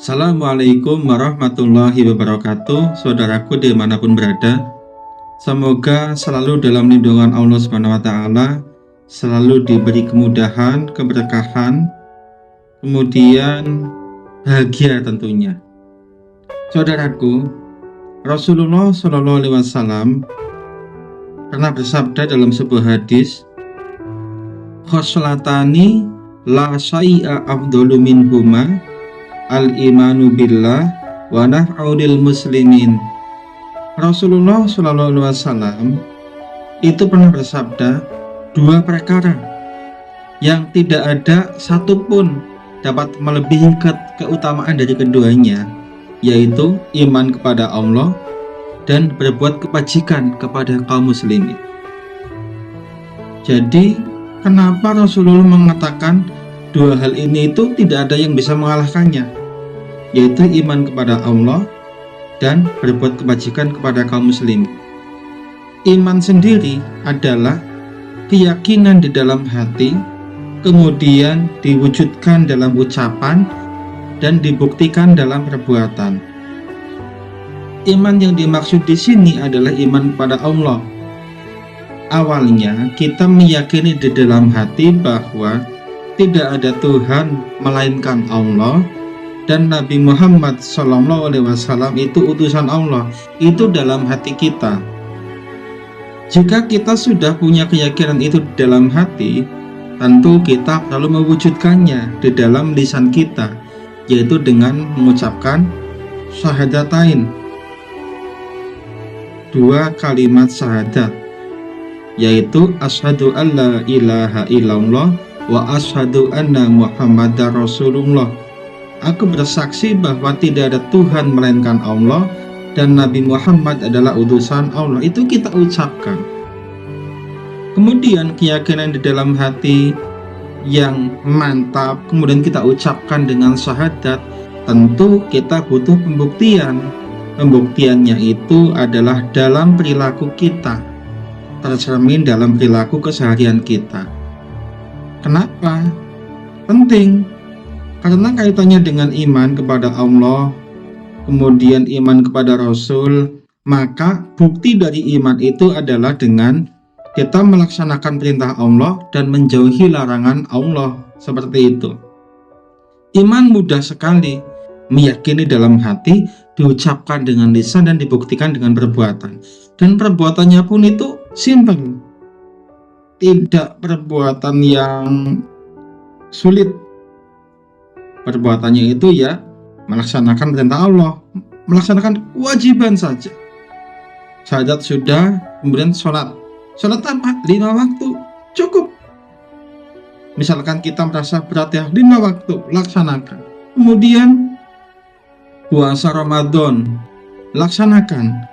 Assalamualaikum warahmatullahi wabarakatuh, saudaraku dimanapun berada. Semoga selalu dalam lindungan Allah Subhanahu wa Ta'ala, selalu diberi kemudahan, keberkahan, kemudian bahagia tentunya. Saudaraku, Rasulullah Shallallahu Alaihi Wasallam pernah bersabda dalam sebuah hadis, "Khoslatani la syai'a afdalu minhuma al-imanu billah wa naf'udil muslimin." Rasulullah Shallallahu Alaihi Wasallam itu pernah bersabda, dua perkara yang tidak ada satupun dapat melebihi keutamaan dari keduanya, yaitu iman kepada Allah dan berbuat kebajikan kepada kaum muslimin. Jadi kenapa Rasulullah mengatakan dua hal ini itu tidak ada yang bisa mengalahkannya, yaitu iman kepada Allah dan berbuat kebajikan kepada kaum muslimin. Iman sendiri adalah keyakinan di dalam hati, kemudian diwujudkan dalam ucapan dan dibuktikan dalam perbuatan. Iman yang dimaksud di sini adalah iman kepada Allah. Awalnya kita meyakini di dalam hati bahwa tidak ada Tuhan melainkan Allah, dan Nabi Muhammad SAW itu utusan Allah. Itu dalam hati kita. Jika kita sudah punya keyakinan itu di dalam hati, tentu kita perlu mewujudkannya di dalam lisan kita, yaitu dengan mengucapkan syahadatain, dua kalimat syahadat, yaitu asyhadu alla ilaha illallah wa asyhadu anna muhammadar rasulullah. Aku bersaksi bahwa tidak ada Tuhan melainkan Allah dan Nabi Muhammad adalah utusan Allah. Itu kita ucapkan. Kemudian keyakinan di dalam hati yang mantap kemudian kita ucapkan dengan syahadat, tentu kita butuh pembuktian. Pembuktiannya itu adalah dalam perilaku kita, tercermin dalam perilaku keseharian kita. Kenapa? Penting. Karena kaitannya dengan iman kepada Allah, kemudian iman kepada Rasul, maka bukti dari iman itu adalah dengan kita melaksanakan perintah Allah dan menjauhi larangan Allah, seperti itu. Iman mudah sekali, meyakini dalam hati, diucapkan dengan lisan dan dibuktikan dengan perbuatan. Dan perbuatannya pun itu simpel, tidak perbuatan yang sulit. Perbuatannya itu ya melaksanakan perintah Allah, melaksanakan kewajiban saja. Syahadat sudah, kemudian sholat apa? 5 waktu, cukup. Misalkan kita merasa berat ya, 5 waktu, laksanakan. Kemudian puasa Ramadan, laksanakan.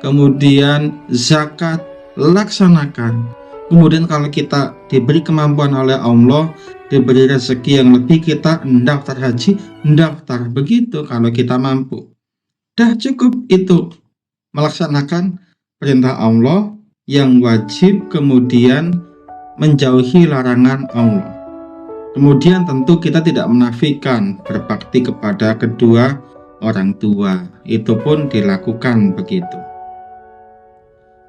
Kemudian zakat, laksanakan. Kemudian kalau kita diberi kemampuan oleh Allah, diberi rezeki yang lebih, kita mendaftar haji, mendaftar. Begitu kalau kita mampu. Dah cukup itu. Melaksanakan perintah Allah yang wajib, kemudian menjauhi larangan Allah. Kemudian tentu kita tidak menafikan berbakti kepada kedua orang tua. Itu pun dilakukan begitu.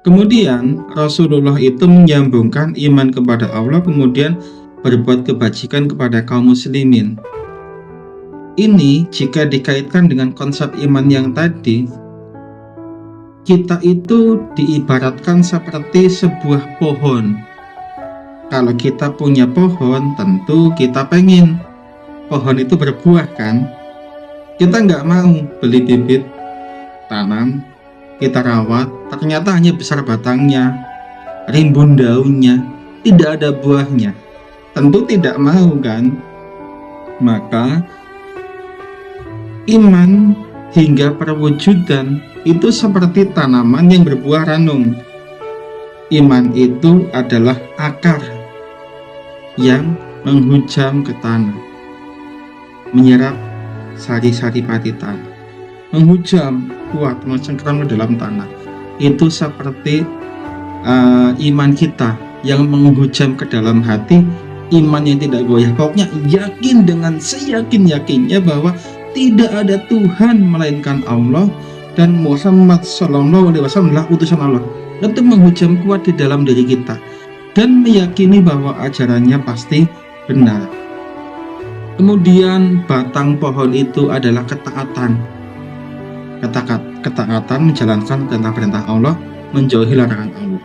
Kemudian Rasulullah itu menyambungkan iman kepada Allah, kemudian berbuat kebajikan kepada kaum muslimin. Ini jika dikaitkan dengan konsep iman yang tadi, kita itu diibaratkan seperti sebuah pohon. Kalau kita punya pohon, tentu kita pengen pohon itu berbuah kan. Kita nggak mau beli bibit, tanam, kita rawat, ternyata hanya besar batangnya, rimbun daunnya, tidak ada buahnya. Tentu tidak mau kan. Maka iman hingga perwujudan itu seperti tanaman yang berbuah ranum. Iman itu adalah akar yang menghujam ke tanah, menyerap sari-sari pati tanah, menghujam kuat, mencengkeram ke dalam tanah. Itu seperti iman kita yang menghujam ke dalam hati, iman yang tidak goyah. Pokoknya yakin dengan seyakin-yakinnya bahwa tidak ada Tuhan melainkan Allah, dan Muhammad Shallallahu Alaihi Wasallam adalah utusan Allah, untuk menghujam kuat di dalam diri kita dan meyakini bahwa ajarannya pasti benar. Kemudian batang pohon itu adalah ketaatan. Ketaatan menjalankan perintah Allah, menjauhi larangan Allah.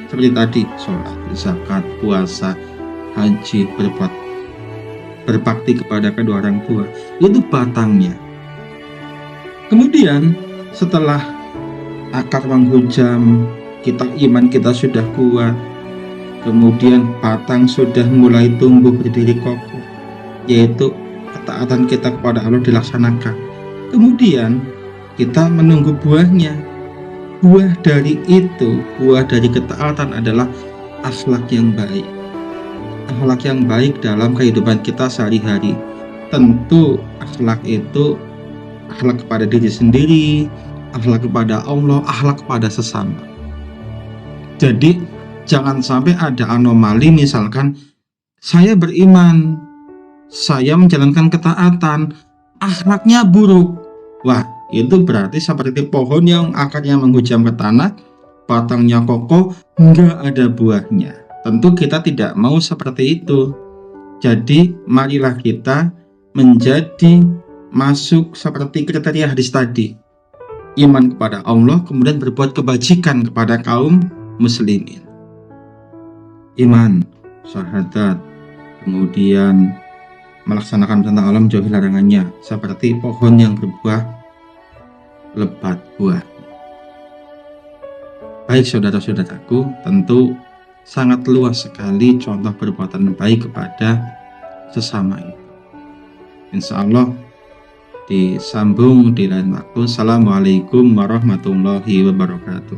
Seperti tadi, sholat, zakat, puasa, haji, berbakti kepada kedua orang tua. Itu batangnya. Kemudian setelah akar menghujam, iman kita sudah kuat, kemudian batang sudah mulai tumbuh berdiri kokoh, yaitu ketaatan kita kepada Allah dilaksanakan. Kemudian kita menunggu buahnya. Buah dari ketaatan adalah akhlak yang baik. Akhlak yang baik dalam kehidupan kita sehari-hari. Tentu akhlak itu akhlak kepada diri sendiri, akhlak kepada Allah, akhlak kepada sesama. Jadi jangan sampai ada anomali, misalkan saya beriman, saya menjalankan ketaatan, akhlaknya buruk. Wah, itu berarti seperti pohon yang akarnya menghujam ke tanah, batangnya kokoh, nggak ada buahnya. Tentu kita tidak mau seperti itu. Jadi marilah kita masuk seperti kriteria hadis tadi. Iman kepada Allah, kemudian berbuat kebajikan kepada kaum muslimin. Iman, syahadat, kemudian melaksanakan perintah Allah, menjauhi larangannya, seperti pohon yang berbuah lebat buah. Baik saudara-saudaraku, tentu sangat luas sekali contoh perbuatan baik kepada sesama itu. Insya Allah disambung di lain waktu. Assalamualaikum warahmatullahi wabarakatuh.